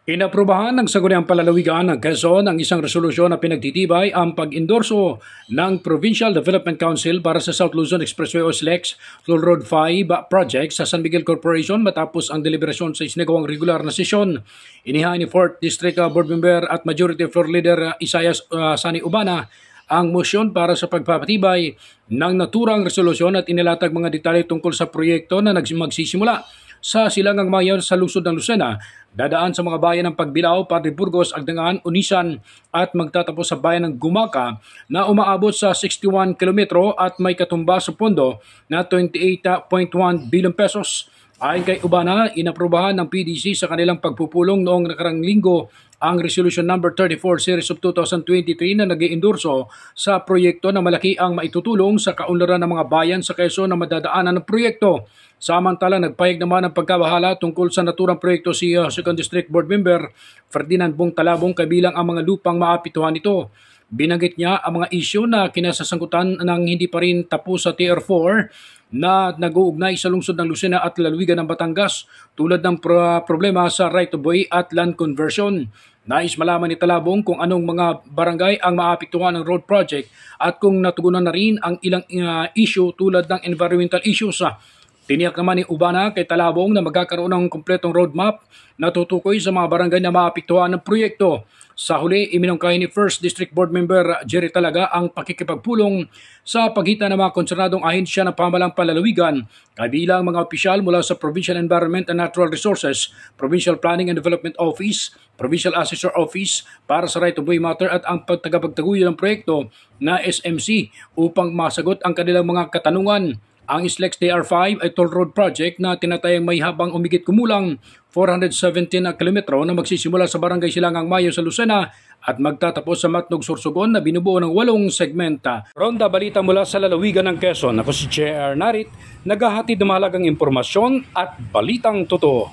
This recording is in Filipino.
Inaprubahan ng Sangguniang Palalawigan ng Quezon ang isang resolusyon na pinagtitibay ang pag-endorso ng Provincial Development Council para sa South Luzon Expressway o SLEX Toll Road 5 project sa San Miguel Corporation matapos ang deliberasyon sa isinagawang regular na sesyon. Inihain ni 4th District Board Member at Majority Floor Leader Isaias Sani Ubana ang motion para sa pagpapatibay ng naturang resolusyon at inilatag mga detalye tungkol sa proyekto na magsisimula sa Silangang Mayon sa lungsod ng Lucena, dadaan sa mga bayan ng Pagbilao, Padre Burgos, Agdangan, Unisan at magtatapos sa bayan ng Gumaca na umaabot sa 61 kilometro at may katumba sa pondo na 28.1 billion pesos. Ayon kay Ubana, inaprubahan ng PDC sa kanilang pagpupulong noong nakarang linggo ang Resolution Number 34 Series of 2023 na nag-iendorso sa proyekto na malaki ang maitutulong sa kaunlaran ng mga bayan sa Quezon na madadaanan ng proyekto. Samantala, nagpahayag naman ng pagkabahala tungkol sa naturang proyekto si 2nd District Board Member Ferdinand Bong Talabong kabilang ang mga lupang maapituhan nito. Binanggit niya ang mga isyu na kinasasangkutan ng hindi pa rin tapos sa Tier 4 na nag-uugnay sa lungsod ng Lucena at lalawigan ng Batangas tulad ng problema sa right-of-way at land conversion. Nais malaman ni Talabong kung anong mga barangay ang maapektuhan ng road project at kung natugunan na rin ang ilang issue tulad ng environmental issues. Tiniyak naman ni Ubana kay Talabong na magkakaroon ng kumpletong roadmap na tutukoy sa mga barangay na maapektuhan ng proyekto. Sa huli, iminungkahi ni 1st District Board Member Jerry Talaga ang pakikipagpulong sa pagitan ng mga konsernadong ahensya ng pamahalang palalawigan, kabilang mga opisyal mula sa Provincial Environment and Natural Resources, Provincial Planning and Development Office, Provincial Assessor Office para sa right-of-way matter at ang tagapagtaguyod ng proyekto na SMC upang masagot ang kanilang mga katanungan. Ang SLEX TR5 ay toll road project na tinatayang may habang umigit kumulang 417 kilometro na magsisimula sa Barangay Silangang Mayo sa Lucena at magtatapos sa Matnog, Sorsogon na binubuo ng 8 segmenta. Ronda balita mula sa lalawigan ng Quezon. Ako si J.R. Narit, naghahatid ng mahalagang impormasyon at balitang totoo.